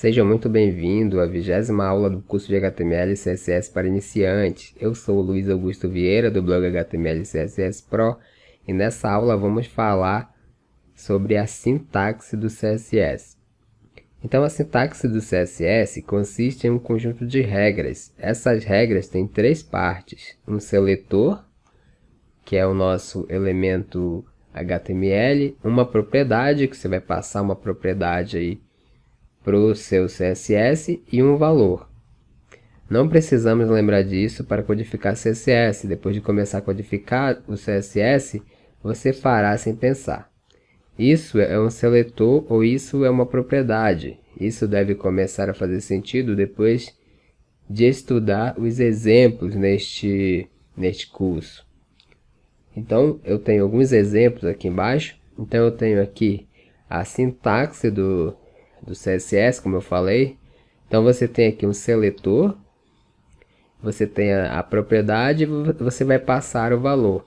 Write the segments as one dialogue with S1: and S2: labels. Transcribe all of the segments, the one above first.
S1: Seja muito bem-vindo à 20ª aula do curso de HTML e CSS para iniciantes. Eu sou o Luiz Augusto Vieira, do blog HTML e CSS Pro, e nessa aula vamos falar sobre a sintaxe do CSS. Então, a sintaxe do CSS consiste em um conjunto de regras. Essas regras têm três partes: um seletor, que é o nosso elemento HTML, uma propriedade, que você vai passar uma propriedade aí para o seu CSS, e um valor. Não precisamos lembrar disso para codificar CSS. Depois de começar a codificar o CSS, você fará sem pensar. Isso é um seletor ou isso é uma propriedade. Isso deve começar a fazer sentido depois de estudar os exemplos neste curso. Então, eu tenho alguns exemplos aqui embaixo. Então, eu tenho aqui a sintaxe do CSS, como eu falei. Então, você tem aqui um seletor, você tem a propriedade e você vai passar o valor.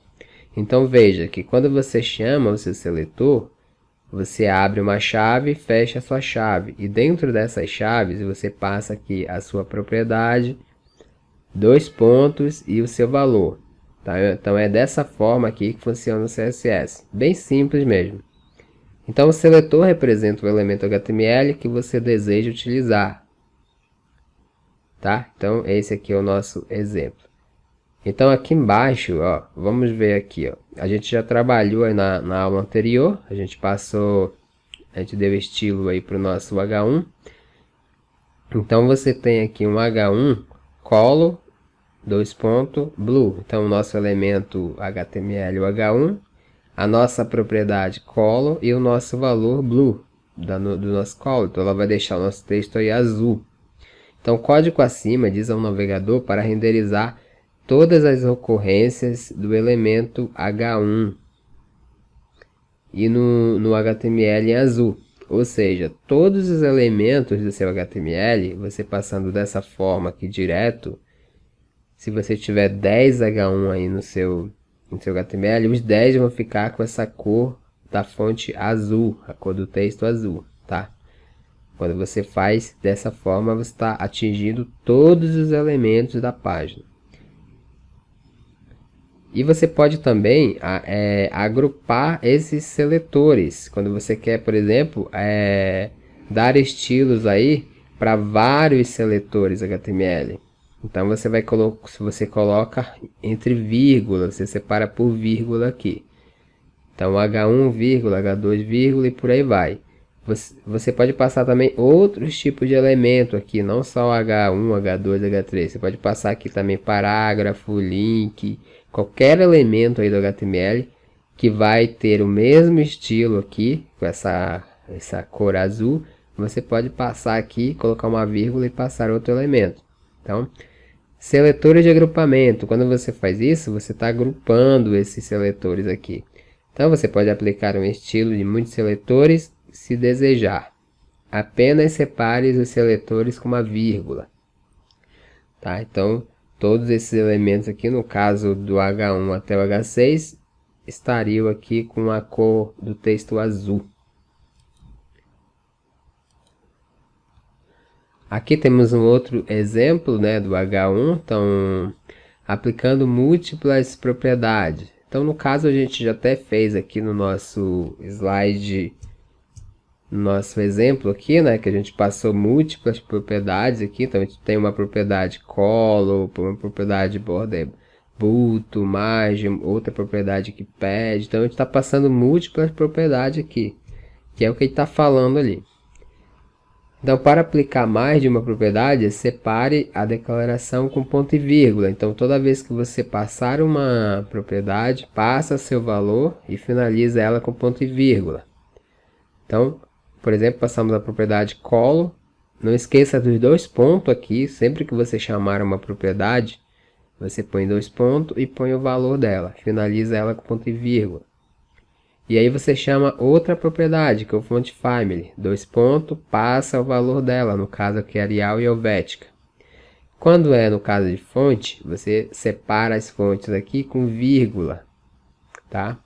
S1: Então, veja que quando você chama o seu seletor, você abre uma chave e fecha a sua chave. E dentro dessas chaves, você passa aqui a sua propriedade, dois pontos e o seu valor. Tá? Então, é dessa forma aqui que funciona o CSS. Bem simples mesmo. Então, o seletor representa o elemento HTML que você deseja utilizar. Tá? Então, esse aqui é o nosso exemplo. Então, aqui embaixo, ó, vamos ver aqui. Ó, a gente já trabalhou aí na aula anterior. A gente deu estilo aí para o nosso H1. Então, você tem aqui um H1 colo, dois pontos, blue. Então, o nosso elemento HTML, o H1. A nossa propriedade colo e o nosso valor blue do nosso colo. Então, ela vai deixar o nosso texto aí azul. Então, o código acima diz ao navegador para renderizar todas as ocorrências do elemento H1 e no HTML em azul. Ou seja, todos os elementos do seu HTML, você passando dessa forma aqui direto, se você tiver 10 H1 aí no seu HTML, os 10 vão ficar com essa cor da fonte azul, a cor do texto azul, tá? Quando você faz dessa forma, você está atingindo todos os elementos da página. E você pode também agrupar esses seletores. Quando você quer, por exemplo, dar estilos aí para vários seletores HTML. Então, você coloca entre vírgula, você separa por vírgula aqui. Então, H1, vírgula, H2, vírgula e por aí vai. Você pode passar também outros tipos de elemento aqui, não só H1, H2, H3. Você pode passar aqui também parágrafo, link, qualquer elemento aí do HTML que vai ter o mesmo estilo aqui, com essa cor azul. Você pode passar aqui, colocar uma vírgula e passar outro elemento. Então, seletores de agrupamento. Quando você faz isso, você está agrupando esses seletores aqui. Então, você pode aplicar um estilo de muitos seletores se desejar. Apenas separe os seletores com uma vírgula. Tá? Então, todos esses elementos aqui, no caso do H1 até o H6, estariam aqui com a cor do texto azul. Aqui temos um outro exemplo, né, do H1, então, aplicando múltiplas propriedades. Então, no caso, a gente já até fez aqui no nosso slide, no nosso exemplo aqui, né, que a gente passou múltiplas propriedades aqui. Então, a gente tem uma propriedade color, uma propriedade border bulto, margem, outra propriedade que pad. Então, a gente está passando múltiplas propriedades aqui, que é o que ele está falando ali. Então, para aplicar mais de uma propriedade, separe a declaração com ponto e vírgula. Então, toda vez que você passar uma propriedade, passa seu valor e finaliza ela com ponto e vírgula. Então, por exemplo, passamos a propriedade colo. Não esqueça dos dois pontos aqui. Sempre que você chamar uma propriedade, você põe dois pontos e põe o valor dela. Finaliza ela com ponto e vírgula. E aí você chama outra propriedade, que é o font family. Dois pontos, passa o valor dela, no caso aqui Arial e Helvética. Quando é no caso de fonte, você separa as fontes aqui com vírgula, tá?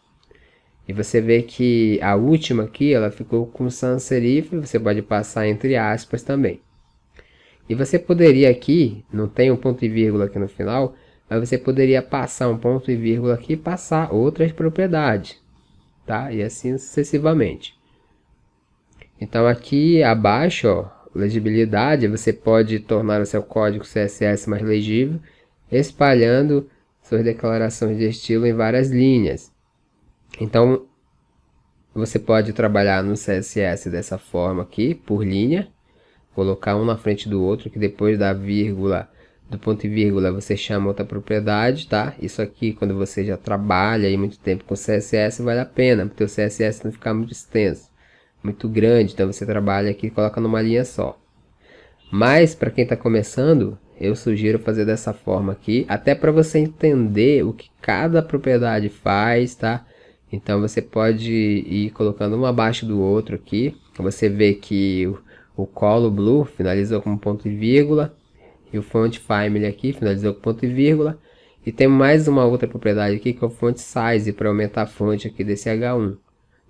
S1: E você vê que a última aqui, ela ficou com sans serif, você pode passar entre aspas também. E você poderia aqui, não tem um ponto e vírgula aqui no final, mas você poderia passar um ponto e vírgula aqui e passar outras propriedades, tá? E assim sucessivamente. Então aqui abaixo, ó, legibilidade, você pode tornar o seu código CSS mais legível, espalhando suas declarações de estilo em várias linhas. Então, você pode trabalhar no CSS dessa forma aqui, por linha, colocar um na frente do outro, que depois da vírgula, do ponto e vírgula, você chama outra propriedade, tá? Isso aqui, quando você já trabalha aí muito tempo com CSS, vale a pena, porque o CSS não ficar muito extenso, muito grande, então você trabalha aqui e coloca numa linha só. Mas, para quem está começando, eu sugiro fazer dessa forma aqui, até para você entender o que cada propriedade faz, tá? Então você pode ir colocando um abaixo do outro aqui. Você vê que o Colo Blue finalizou com ponto e vírgula, e o Font Family aqui finalizou com ponto e vírgula. E tem mais uma outra propriedade aqui, que é o Font Size, para aumentar a fonte aqui desse H1,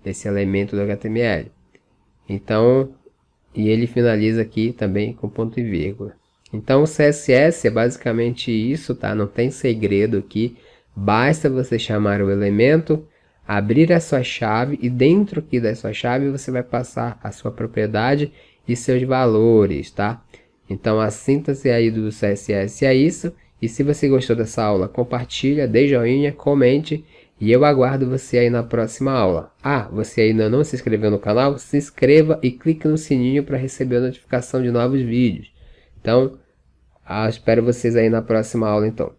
S1: desse elemento do HTML. Então, e ele finaliza aqui também com ponto e vírgula. Então o CSS é basicamente isso, tá? Não tem segredo aqui. Basta você chamar o elemento, abrir a sua chave e dentro aqui da sua chave você vai passar a sua propriedade e seus valores, tá? Então a síntese aí do CSS é isso. E se você gostou dessa aula, compartilha, dê joinha, comente. E eu aguardo você aí na próxima aula. Ah, você ainda não se inscreveu no canal? Se inscreva e clique no sininho para receber a notificação de novos vídeos. Então, espero vocês aí na próxima aula então.